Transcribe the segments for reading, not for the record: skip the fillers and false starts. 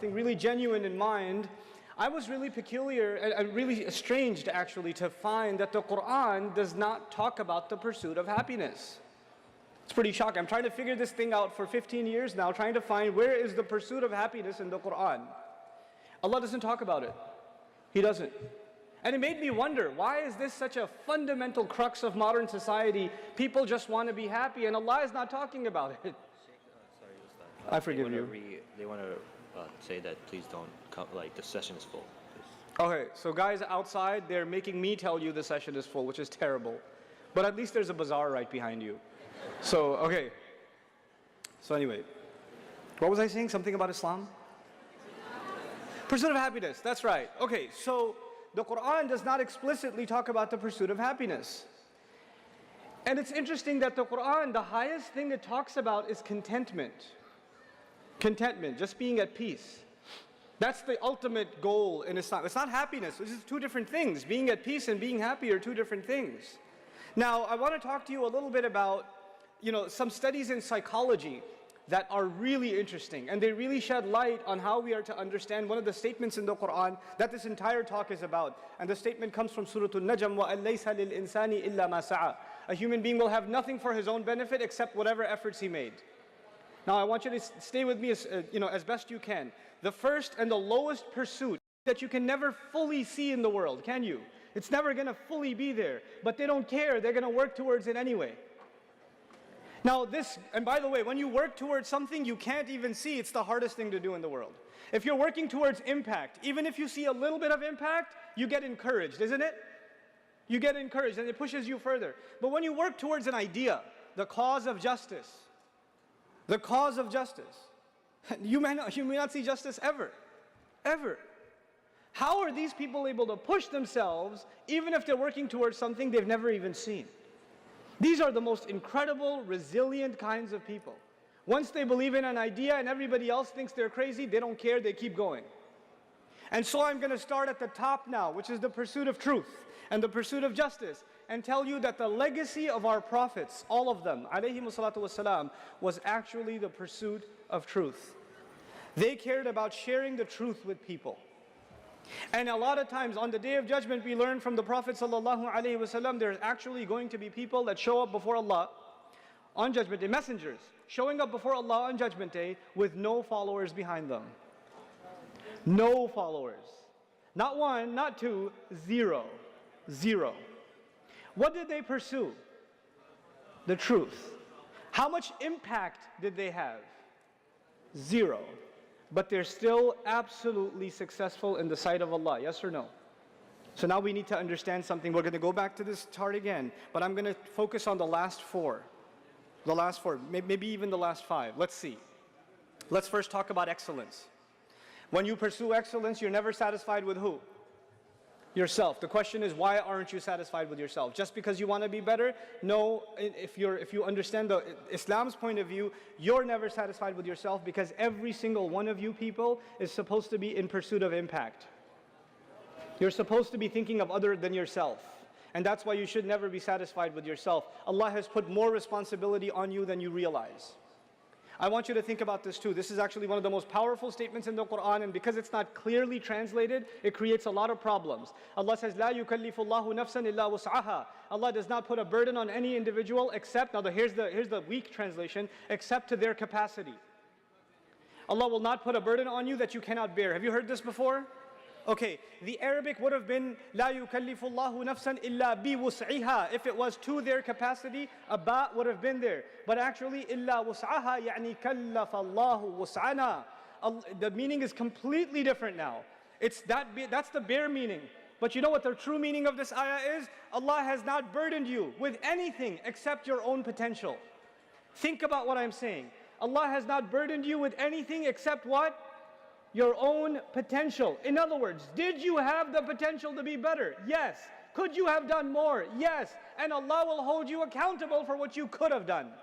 something really genuine in mind, I was really peculiar and really estranged actually to find that the Quran does not talk about the pursuit of happiness. It's pretty shocking. I'm trying to figure this thing out for 15 years now, trying to find where is the pursuit of happiness in the Quran. Allah doesn't talk about it. He doesn't. And it made me wonder, why is this such a fundamental crux of modern society? People just want to be happy and Allah is not talking about it. Sorry, Ustad. I forgive you. They want to say that please don't come, like the session is full. Okay, so guys outside, they're making me tell you the session is full, which is terrible. But at least there's a bazaar right behind you. So, okay. So anyway, what was I saying? Something about Islam? Pursuit of happiness, that's right. Okay, so the Quran does not explicitly talk about the pursuit of happiness. And it's interesting that the Quran, the highest thing it talks about is contentment. Contentment, just being at peace. That's the ultimate goal in Islam. It's not happiness, it's just two different things. Being at peace and being happy are two different things. Now, I want to talk to you a little bit about, some studies in psychology that are really interesting, and they really shed light on how we are to understand one of the statements in the Quran that this entire talk is about. And the statement comes from Surah An-Najm, وَأَن لَيْسَ لِلْإِنسَانِ إِلَّا مَا سَعَى. A human being will have nothing for his own benefit except whatever efforts he made. Now I want you to stay with me as best you can. The first and the lowest pursuit that you can never fully see in the world, can you? It's never going to fully be there, but they don't care, they're going to work towards it anyway. Now and by the way, when you work towards something you can't even see, it's the hardest thing to do in the world. If you're working towards impact, even if you see a little bit of impact, you get encouraged, isn't it? You get encouraged and it pushes you further. But when you work towards an idea, the cause of justice, you may not see justice ever. How are these people able to push themselves even if they're working towards something they've never even seen? These are the most incredible, resilient kinds of people. Once they believe in an idea and everybody else thinks they're crazy, they don't care, they keep going. And so I'm going to start at the top now, which is the pursuit of truth and the pursuit of justice, and tell you that the legacy of our prophets, all of them, alayhimus salatu wassalam, was actually the pursuit of truth. They cared about sharing the truth with people. And a lot of times on the Day of Judgment we learn from the Prophet ﷺ, there's actually going to be people that show up before Allah on Judgment Day, messengers, showing up before Allah on Judgment Day with no followers behind them. No followers. Not one, not two, zero. Zero. What did they pursue? The truth. How much impact did they have? Zero. But they're still absolutely successful in the sight of Allah, yes or no? So now we need to understand something. We're going to go back to this chart again, but I'm going to focus on the last four. The last four, maybe even the last five. Let's see. Let's first talk about excellence. When you pursue excellence, you're never satisfied with who? Yourself. The question is, why aren't you satisfied with yourself? Just because you want to be better? No, if you understand Islam's point of view, you're never satisfied with yourself because every single one of you people is supposed to be in pursuit of impact. You're supposed to be thinking of other than yourself. And that's why you should never be satisfied with yourself. Allah has put more responsibility on you than you realize. I want you to think about this too. This is actually one of the most powerful statements in the Quran, and because it's not clearly translated, it creates a lot of problems. Allah says, "La yukallifu Allahu nafsan illa wus'aha." Allah does not put a burden on any individual except, here's the weak translation, except to their capacity. Allah will not put a burden on you that you cannot bear. Have you heard this before? Okay, the Arabic would have been "La yukallifu Allahu nafsan illa bi wus'iha." If it was to their capacity, a ba would have been there. But actually, "illa wus'aha" yani kallafa Allahu wus'ana. The meaning is completely different now. That's the bare meaning. But you know what the true meaning of this ayah is? Allah has not burdened you with anything except your own potential. Think about what I'm saying. Allah has not burdened you with anything except what? Your own potential. In other words, did you have the potential to be better? Yes. Could you have done more? Yes. And Allah will hold you accountable for what you could have done.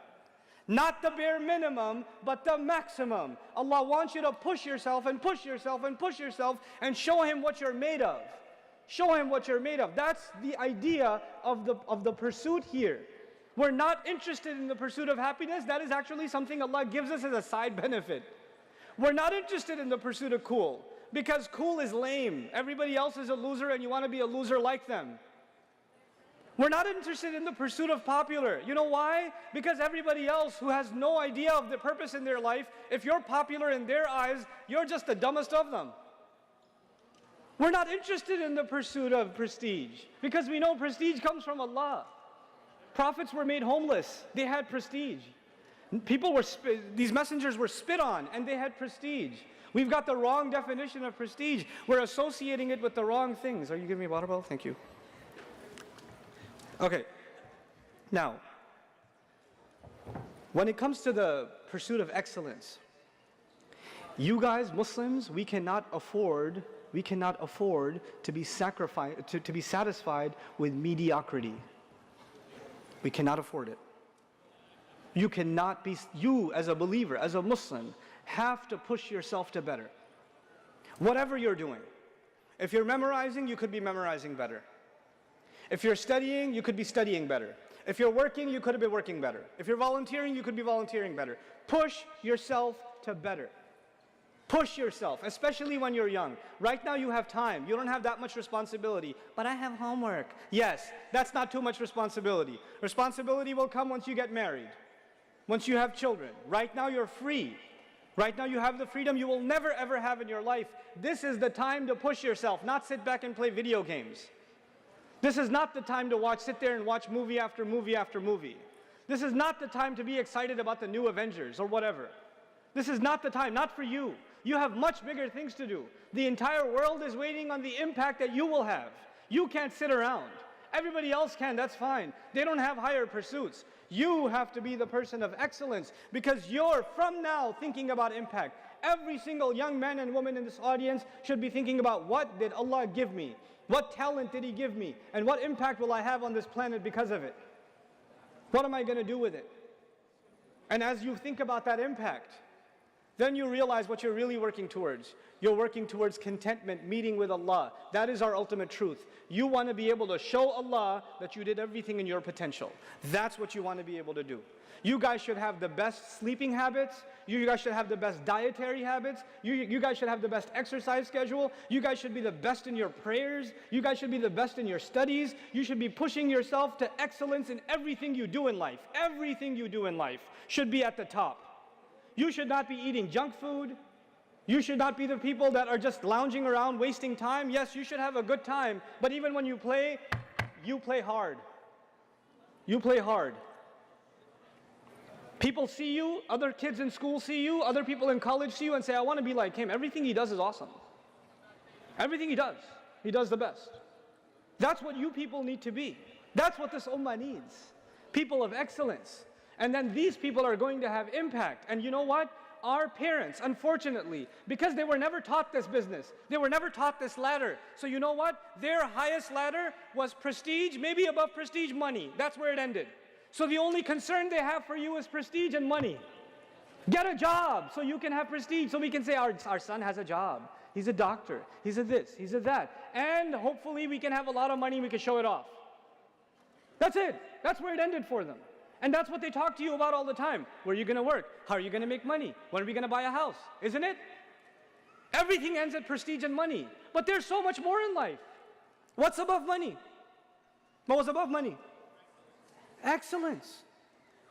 Not the bare minimum, but the maximum. Allah wants you to push yourself and push yourself and push yourself and show Him what you're made of. Show Him what you're made of. That's the idea of the pursuit here. We're not interested in the pursuit of happiness. That is actually something Allah gives us as a side benefit. We're not interested in the pursuit of cool, because cool is lame. Everybody else is a loser and you want to be a loser like them. We're not interested in the pursuit of popular. You know why? Because everybody else who has no idea of the purpose in their life, if you're popular in their eyes, you're just the dumbest of them. We're not interested in the pursuit of prestige, because we know prestige comes from Allah. Prophets were made homeless. They had prestige. These messengers were spit on and they had prestige. We've got the wrong definition of prestige. We're associating it with the wrong things. Are you giving me a water bottle? Thank you. Okay. Now, when it comes to the pursuit of excellence, you guys, Muslims, we cannot afford to be satisfied with mediocrity. We cannot afford it. You as a believer, as a Muslim, have to push yourself to better. Whatever you're doing. If you're memorizing, you could be memorizing better. If you're studying, you could be studying better. If you're working, you could be working better. If you're volunteering, you could be volunteering better. Push yourself to better. Push yourself, especially when you're young. Right now you have time. You don't have that much responsibility. But I have homework. Yes, that's not too much responsibility. Responsibility will come once you get married, once you have children. Right now you're free. Right now you have the freedom you will never ever have in your life. This is the time to push yourself, not sit back and play video games. This is not the time to sit there and watch movie after movie after movie. This is not the time to be excited about the new Avengers or whatever. This is not the time, not for you. You have much bigger things to do. The entire world is waiting on the impact that you will have. You can't sit around. Everybody else can, that's fine. They don't have higher pursuits. You have to be the person of excellence, because you're from now thinking about impact. Every single young man and woman in this audience should be thinking about, what did Allah give me? What talent did He give me? And what impact will I have on this planet because of it? What am I going to do with it? And as you think about that impact, then you realize what you're really working towards. You're working towards contentment, meeting with Allah. That is our ultimate truth. You want to be able to show Allah that you did everything in your potential. That's what you want to be able to do. You guys should have the best sleeping habits. You guys should have the best dietary habits. You guys should have the best exercise schedule. You guys should be the best in your prayers. You guys should be the best in your studies. You should be pushing yourself to excellence in everything you do in life. Everything you do in life should be at the top. You should not be eating junk food. You should not be the people that are just lounging around wasting time. Yes, you should have a good time, but even when you play hard. You play hard. People see you, other kids in school see you, other people in college see you and say, I want to be like him. Everything he does is awesome. Everything he does the best. That's what you people need to be. That's what this ummah needs. People of excellence. And then these people are going to have impact. And you know what? Our parents, unfortunately, because they were never taught this business, they were never taught this ladder. So you know what? Their highest ladder was prestige, maybe above prestige, money. That's where it ended. So the only concern they have for you is prestige and money. Get a job so you can have prestige, so we can say our son has a job. He's a doctor. He's a this, he's a that. And hopefully we can have a lot of money, we can show it off. That's it. That's where it ended for them. And that's what they talk to you about all the time. Where are you going to work? How are you going to make money? When are we going to buy a house? Isn't it? Everything ends at prestige and money. But there's so much more in life. What's above money? What was above money? Excellence.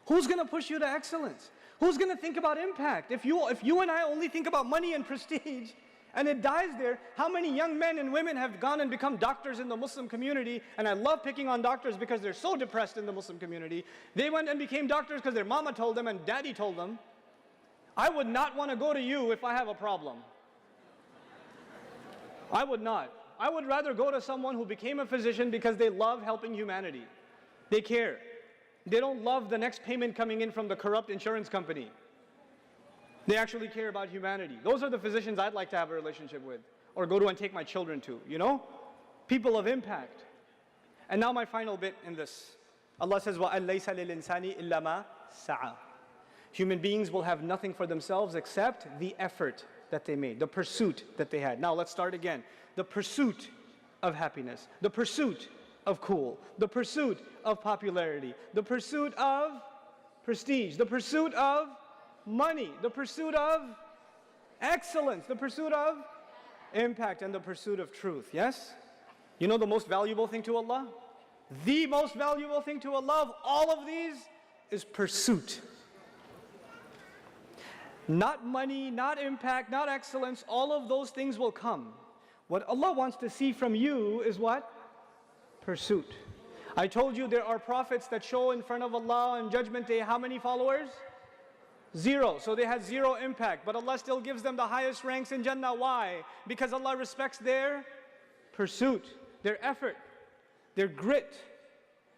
Who's going to push you to excellence? Who's going to think about impact? If you and I only think about money and prestige, and it dies there, how many young men and women have gone and become doctors in the Muslim community? And I love picking on doctors because they're so depressed in the Muslim community. They went and became doctors because their mama told them and daddy told them. I would not want to go to you if I have a problem. I would not. I would rather go to someone who became a physician because they love helping humanity. They care. They don't love the next payment coming in from the corrupt insurance company. They actually care about humanity. Those are the physicians I'd like to have a relationship with, or go to and take my children to, you know? People of impact. And now my final bit in this. Allah says, وَأَن لَيْسَ لِلْإِنسَانِ إِلَّا مَا سَعَى. Human beings will have nothing for themselves except the effort that they made, the pursuit that they had. Now let's start again. The pursuit of happiness, the pursuit of cool, the pursuit of popularity, the pursuit of prestige, the pursuit of money, the pursuit of Excellence, the pursuit of impact and the pursuit of truth. Yes? You know the most valuable thing to Allah? The most valuable thing to Allah of all of these is pursuit. Not money, not impact, not excellence, all of those things will come. What Allah wants to see from you is what? Pursuit. I told you there are prophets that show in front of Allah on Judgment Day how many followers? 0. So they had 0 impact, but Allah still gives them the highest ranks in Jannah. Why? Because Allah respects their pursuit, their effort, their grit.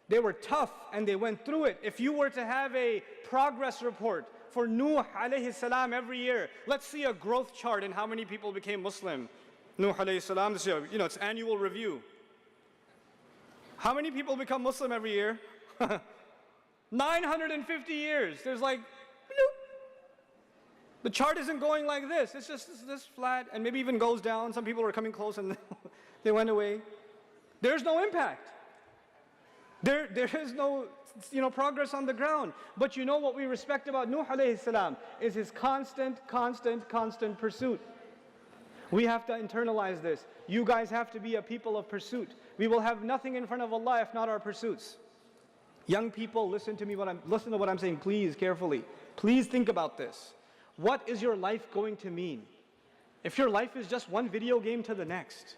They were tough and they went through it. If you were to have a progress report for Nuh alayhi salam every year, let's see a growth chart in how many people became Muslim. Nuh alayhi salam, this year, it's annual review. How many people become Muslim every year? 950 years. There's like, bloop. The chart isn't going like this. It's just this flat and maybe even goes down. Some people are coming close and they went away. There's no impact. There is no progress on the ground. But you know what we respect about Nuh alayhi salam is his constant pursuit. We have to internalize this. You guys have to be a people of pursuit. We will have nothing in front of Allah if not our pursuits. Young people, listen to what I'm saying, please, carefully. Please think about this. What is your life going to mean? If your life is just one video game to the next,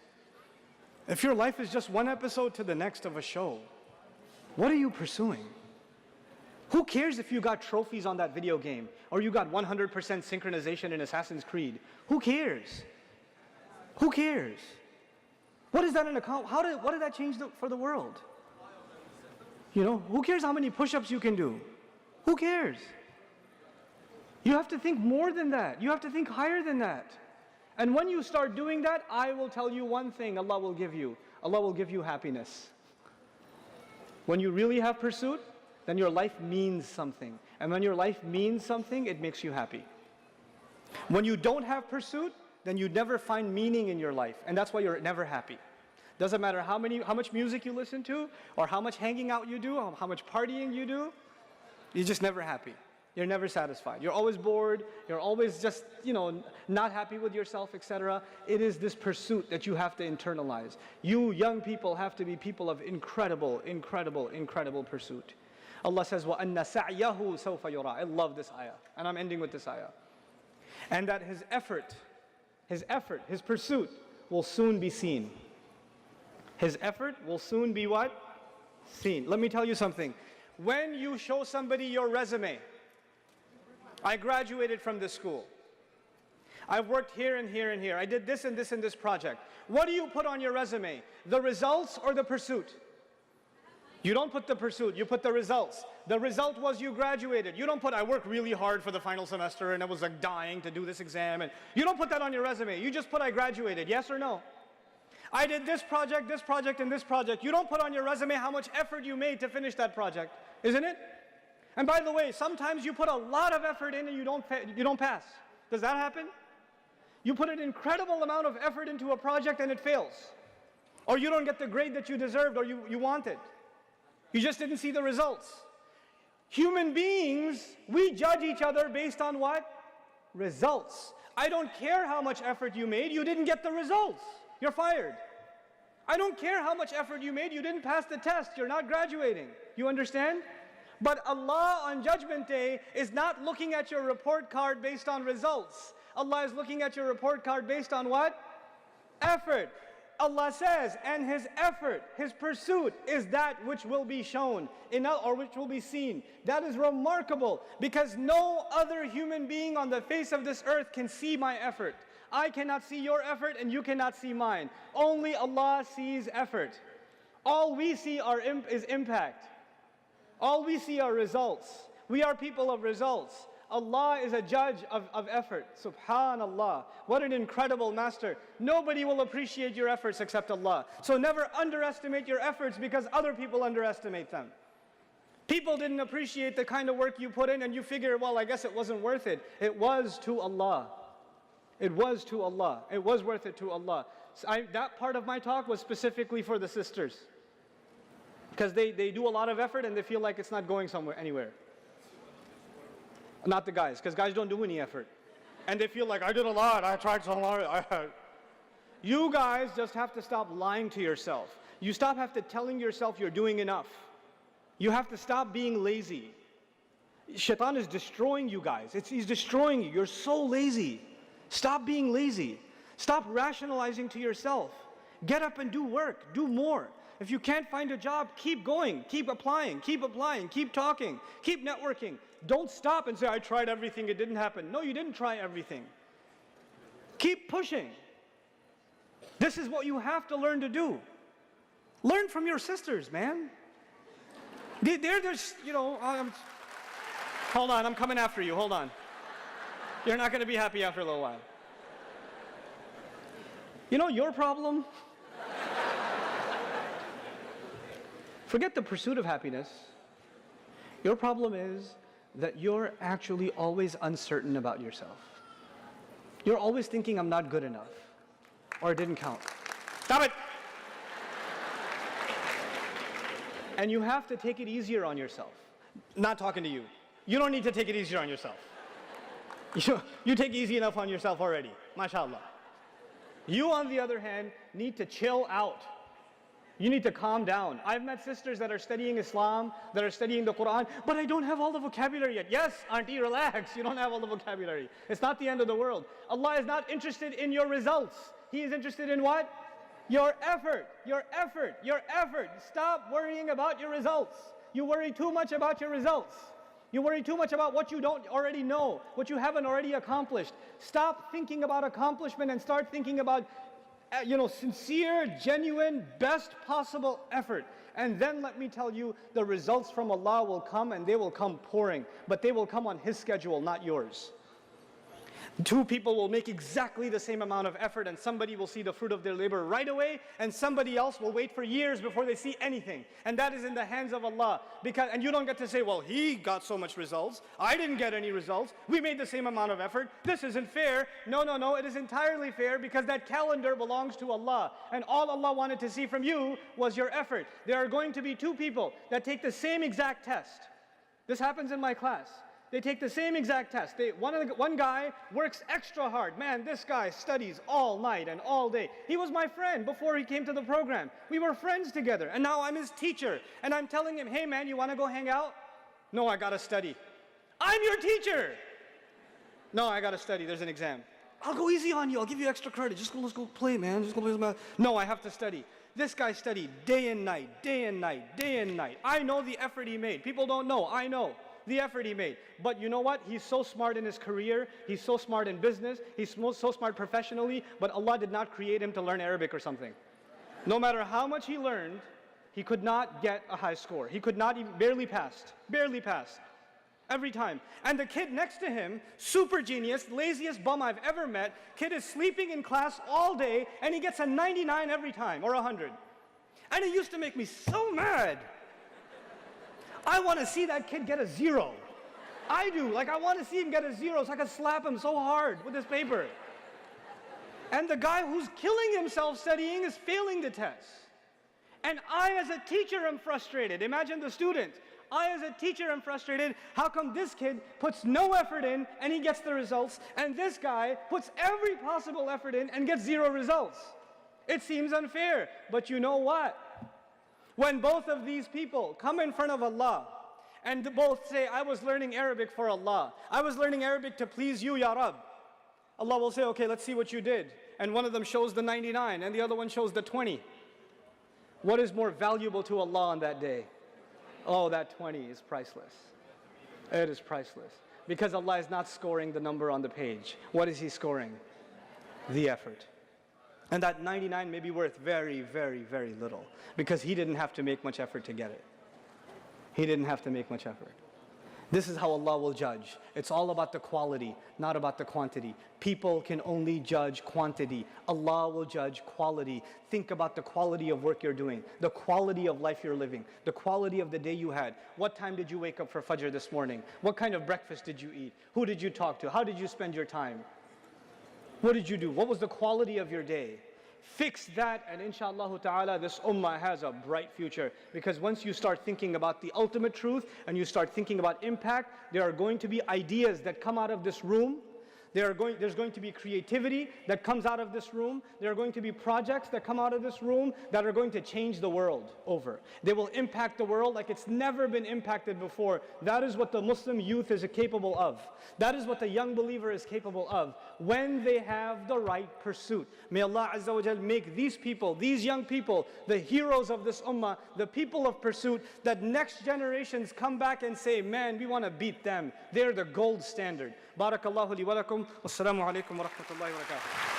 if your life is just one episode to the next of a show, what are you pursuing? Who cares if you got trophies on that video game or you got 100% synchronization in Assassin's Creed? Who cares? Who cares? What is that an account? What did that change for the world? Who cares how many push-ups you can do? Who cares? You have to think more than that. You have to think higher than that. And when you start doing that, I will tell you one thing Allah will give you. Allah will give you happiness. When you really have pursuit, then your life means something. And when your life means something, it makes you happy. When you don't have pursuit, then you never find meaning in your life. And that's why you're never happy. Doesn't matter how much music you listen to, or how much hanging out you do, or how much partying you do, you're just never happy. You're never satisfied. You're always bored. You're always just, not happy with yourself, etc. It is this pursuit that you have to internalize. You young people have to be people of incredible pursuit. Allah says, وَأَنَّ سَعْيَهُ سَوْفَ يُرَى. I love this ayah. And I'm ending with this ayah. And that his effort, his pursuit will soon be seen. His effort will soon be what? Seen. Let me tell you something. When you show somebody your resume, I graduated from this school. I've worked here and here and here. I did this and this and this project. What do you put on your resume? The results or the pursuit? You don't put the pursuit, you put the results. The result was you graduated. You don't put, I worked really hard for the final semester and I was like dying to do this exam. And you don't put that on your resume. You just put, I graduated. Yes or no? I did this project, and this project. You don't put on your resume how much effort you made to finish that project, isn't it? And by the way, sometimes you put a lot of effort in and you don't pass. Does that happen? You put an incredible amount of effort into a project and it fails. Or you don't get the grade that you deserved or you wanted. You just didn't see the results. Human beings, we judge each other based on what? Results. I don't care how much effort you made, you didn't get the results. You're fired. I don't care how much effort you made, you didn't pass the test, you're not graduating. You understand? But Allah on Judgment Day is not looking at your report card based on results. Allah is looking at your report card based on what? Effort. Allah says, and his effort, his pursuit is that which will be shown, or which will be seen. That is remarkable because no other human being on the face of this earth can see my effort. I cannot see your effort and you cannot see mine. Only Allah sees effort. All we see is impact. All we see are results. We are people of results. Allah is a judge of effort. Subhanallah. What an incredible master. Nobody will appreciate your efforts except Allah. So never underestimate your efforts because other people underestimate them. People didn't appreciate the kind of work you put in and you figure, well, I guess it wasn't worth it. It was to Allah. It was to Allah. It was worth it to Allah. So that part of my talk was specifically for the sisters. Because they do a lot of effort and they feel like it's not going anywhere. Not the guys, because guys don't do any effort. And they feel like, I did a lot, I tried so hard. You guys just have to stop lying to yourself. You have to telling yourself you're doing enough. You have to stop being lazy. Shaitan is destroying you guys. He's destroying you. You're so lazy. Stop being lazy. Stop rationalizing to yourself. Get up and do work. Do more. If you can't find a job, keep going. Keep applying. Keep talking. Keep networking. Don't stop and say, I tried everything, it didn't happen. No, you didn't try everything. Keep pushing. This is what you have to learn to do. Learn from your sisters, man. They're just, hold on, I'm coming after you, hold on. You're not going to be happy after a little while. You know your problem? Forget the pursuit of happiness. Your problem is that you're actually always uncertain about yourself. You're always thinking, I'm not good enough, or it didn't count. Stop it! And you have to take it easier on yourself. Not talking to you. You don't need to take it easier on yourself. You take easy enough on yourself already, mashallah. You, on the other hand, need to chill out. You need to calm down. I've met sisters that are studying Islam, that are studying the Quran, but I don't have all the vocabulary yet. Yes, auntie, relax. You don't have all the vocabulary. It's not the end of the world. Allah is not interested in your results. He is interested in what? Your effort. Your effort. Your effort. Stop worrying about your results. You worry too much about your results. You worry too much about what you don't already know, what you haven't already accomplished. Stop thinking about accomplishment and start thinking about sincere, genuine, best possible effort. And then let me tell you, the results from Allah will come, and they will come pouring. But they will come on His schedule, not yours. Two people will make exactly the same amount of effort, and somebody will see the fruit of their labor right away, and somebody else will wait for years before they see anything. And that is in the hands of Allah. And you don't get to say, well, he got so much results, I didn't get any results, we made the same amount of effort, this isn't fair. No, it is entirely fair, because that calendar belongs to Allah. And all Allah wanted to see from you was your effort. There are going to be two people that take the same exact test. This happens in my class. They take the same exact test. One guy works extra hard. Man, this guy studies all night and all day. He was my friend before he came to the program. We were friends together, and now I'm his teacher. And I'm telling him, hey man, you want to go hang out? No, I got to study. I'm your teacher. No, I got to study. There's an exam. I'll go easy on you. I'll give you extra credit. Let's go play, man. Just go play some math. No, I have to study. This guy studied day and night, day and night, day and night. I know the effort he made. People don't know. I know the effort he made. But you know what? He's so smart in his career. He's so smart in business. He's so smart professionally. But Allah did not create him to learn Arabic or something. No matter how much he learned, he could not get a high score. He could not even, barely passed. Every time. And the kid next to him, super genius, laziest bum I've ever met, kid is sleeping in class all day, and he gets a 99 every time, or 100. And it used to make me so mad. I want to see that kid get a 0. I do. I want to see him get a 0 so I can slap him so hard with this paper. And the guy who's killing himself studying is failing the test. And I, as a teacher, am frustrated. Imagine the student. I, as a teacher, am frustrated. How come this kid puts no effort in and he gets the results, and this guy puts every possible effort in and gets 0 results? It seems unfair. But you know what? When both of these people come in front of Allah and both say, I was learning Arabic for Allah, I was learning Arabic to please you, Ya Rab, Allah will say, okay, let's see what you did. And one of them shows the 99 and the other one shows the 20. What is more valuable to Allah on that day? Oh, that 20 is priceless. It is priceless. Because Allah is not scoring the number on the page. What is He scoring? The effort. And that 99 may be worth very, very, very little, because he didn't have to make much effort to get it. He didn't have to make much effort. This is how Allah will judge. It's all about the quality, not about the quantity. People can only judge quantity. Allah will judge quality. Think about the quality of work you're doing, the quality of life you're living, the quality of the day you had. What time did you wake up for Fajr this morning? What kind of breakfast did you eat? Who did you talk to? How did you spend your time? What did you do? What was the quality of your day? Fix that, and inshallah ta'ala, this ummah has a bright future. Because once you start thinking about the ultimate truth and you start thinking about impact, there are going to be ideas that come out of this room There's going to be creativity that comes out of this room. There are going to be projects that come out of this room that are going to change the world over. They will impact the world like it's never been impacted before. That is what the Muslim youth is capable of. That is what the young believer is capable of when they have the right pursuit. May Allah Azza wa Jal make these people, these young people, the heroes of this ummah, the people of pursuit, that next generations come back and say, man, we want to beat them. They're the gold standard. Barakallahu li wa lakum. Wassalamu alaikum wa rahmatullahi wa barakatuh.